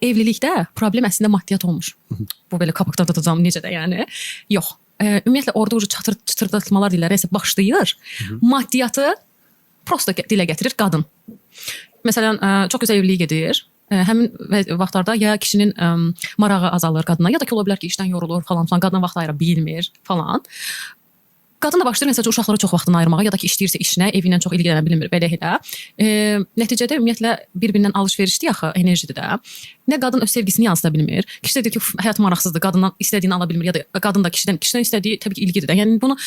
evlilikdə problem əslində maddiyat olmur. Bu belə qabaqda tutacağım necə də yəni. Yox. Ümumiyyətlə orada çıtırdatmalar deyirlər, başlayır. Maddiyatı prosto dilə gətirir qadın. Məsələn, çox gözəl evlilik gedir. Həmin vaxtlarda ya kişinin marağı azalır qadına, ya da ki ola bilər ki işdən yorulur falan, qadına vaxt ayıra bilmir falan. Qadın da başlayır məsələn uşaqlara çox vaxtını ayırmağa, ya da ki işləyirsə işinə, evi ilə çox ilgilənə bilmir belə elə. Nəticədə ümumiyyətlə bir-birindən alış-verişli axı enerjidir də. Nə qadın öz sevgisini yansıda bilmir. Kişi də deyir ki, həyat maraqsızdır, qadından istədiyini ala bilmir, ya da qadın da kişidən istədiyi təbii ki ilgidir də. Yəni bunu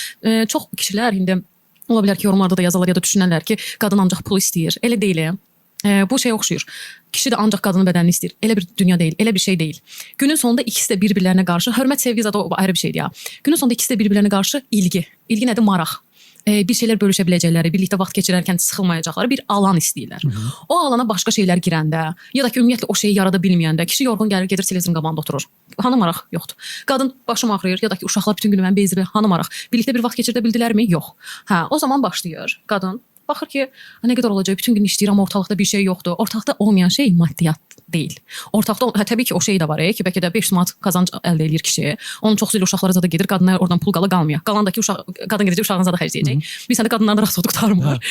çox kişilər indi ola bilər ki yorumlarda da yazarlar, ya da düşünərlər ki, qadın ancaq pul istəyir. Elə deyil. Bu şey oxşuyur. Kişi də ancaq qadının bədənini istəyir. Elə bir dünya deyil, elə bir şey deyil. Günün sonunda ikisi də bir-birlərinə qarşı, hörmət, sevgi zaten o ayrı bir şeydir ya. Günün sonunda ikisi də bir-birlərinə qarşı ilgi. İlgi nədir? Maraq. Bir şeylər bölüşə biləcəkləri, birlikdə vaxt keçirərkən sıxılmayacaqları bir alan istəyirlər. O alana başqa şeylər girəndə, ya da ki ümumiyyətlə o şeyi yarada bilməyəndə, kişi yorğun gəlir, gedir televizorun qabağında oturur. Hanı maraq? Yoxdur. Qadın başım ağrıyır, ya da ki uşaqlar bütün günü mən bezdirir. Hanı maraq? Birlikdə bir vaxt keçirdə bildilərmi? Yox. O zaman başlayır qadın. Baxır ki, nə qədər olacaq, bütün gün işləyir, amma ortalıqda bir şey yoxdur. Ortalıqda olmayan şey maddiyat deyil. Ortalıqda təbii ki o şey də var ki, bəlkə də 500 manat qazanc əldə edir kişi. Onun çoxsu ilə uşaqlara zada gedir, qadınlar oradan pul qalmıyor. Qalandakı qadın gedəcək uşağına zada xərcləyəcək. Bir sən də qadınların da rahat qurtarmır.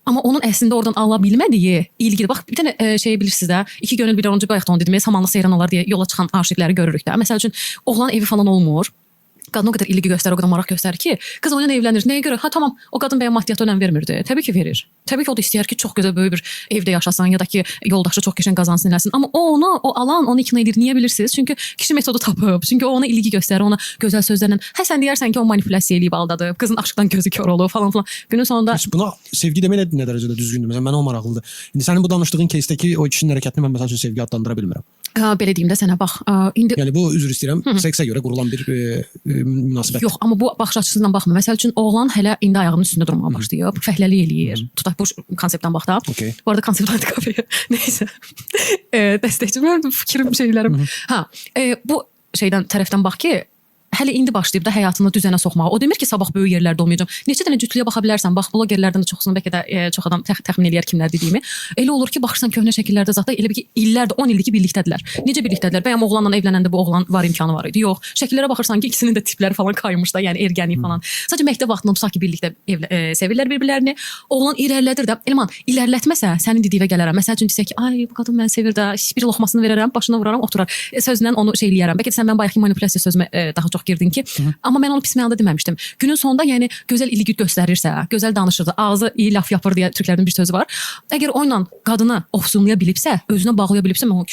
Amma onun əslində oradan ala bilmədiyi ilgidir. Bax, bir dənə şey bilirsiniz də, iki gönül bir onuncu bayaqda onu dedim, samanlı seyran olar deyə yola çıxan aşiqləri görürük də. Məsəl üçün, oğlan evi falan olmur. Qadın o qədər ilgi göstərir, o qədər maraq göstərir ki, qız onunla evlənir. Nəyə görə? Tamam, o qadın bəyə maddiyata önəm vermirdi. Təbii ki verir. Təbii ki o da istəyər ki, çox gözəl böyük bir evdə yaşasın, ya da ki yoldaşı çox qəşəng qazansın eləsin. Amma o alan onu ikna edir. Niyə bilirsiniz? Çünki kişi metodu tapıb. Çünki o ona ilgi göstərir, ona gözəl sözlərlə. Sən deyərsən ki, o manipulyasiya eləyib aldadı. Qızın aşıqdan gözü kör olub falan filan. Günün sonunda buna sevgi demək nə dərəcədə düzgündür? Məsələn, mənə o maraqlıdır. İndi sənin bu danışdığın keysdəki o kişinin hərəkətini mən məsəl üçün sevgi adlandıra bilmirəm. Belə deyim də sənə bax. Yəni bu üzr istəyirəm, seksə görə qurulan bir münasibət. Yox, amma bu baxış açısından baxma. Məsəl üçün oğlan hələ indi ayağının üstündə durmağa başlayıb, fəhləlik eləyir. Tutaq bu konseptdən bax da. Bu arada konsept antikafya. Nəysə. Dəstəkçilərim, fikrim, şeylərim. Bu şeydən tərəfdən bax ki, hələ indi başlayıb da həyatını düzənə soxmağa. O demir ki, sabah böyük yerlərdə olmayacağam. Neçə dənə cütlüyə baxa bilərsən. Bax, blogerlərdən də çoxsunu bəlkə də çox adam təxmin eləyər kimlər dediyimi. Elə olur ki, baxırsan köhnə şəkillərdə zətdə elə bir ki, illərdir, 10 ildir ki, birlikdədilər. Necə birlikdədilər? Bəyəm oğlanla evlənəndə bu oğlan var imkanı var idi. Yox. Şəkillərə baxırsan ki, ikisinin də tipləri falan kaymış da, yəni ergənlik falan. Sadəcə məktəb vaxtında tutaq ki, birlikdə sevirlər bir-birlərini. Oğlan irəlilədir də. Elman, irəlilətməsə sənin dediyinə gələrəm. Məsəl üçün desək ki, ay bu qadın məni sevir də, bir loxmasını verərəm, başına vuraram, oturar. Sözlə onu şey eləyərəm. Bəlkə də sən mən bayaqki manipulyasiya sözümə daha çox girdin ki, amma mən onu pis mənada deməmişdim. Günün sonunda yəni gözəl ilgi göstərirsə, gözəl danışırsa, ağzı iyi laf yapır deyə türklərdən bir sözü var. Əgər onunla qadını ofsunlaya bilibsə, özünə bağlaya bilibsə, mən o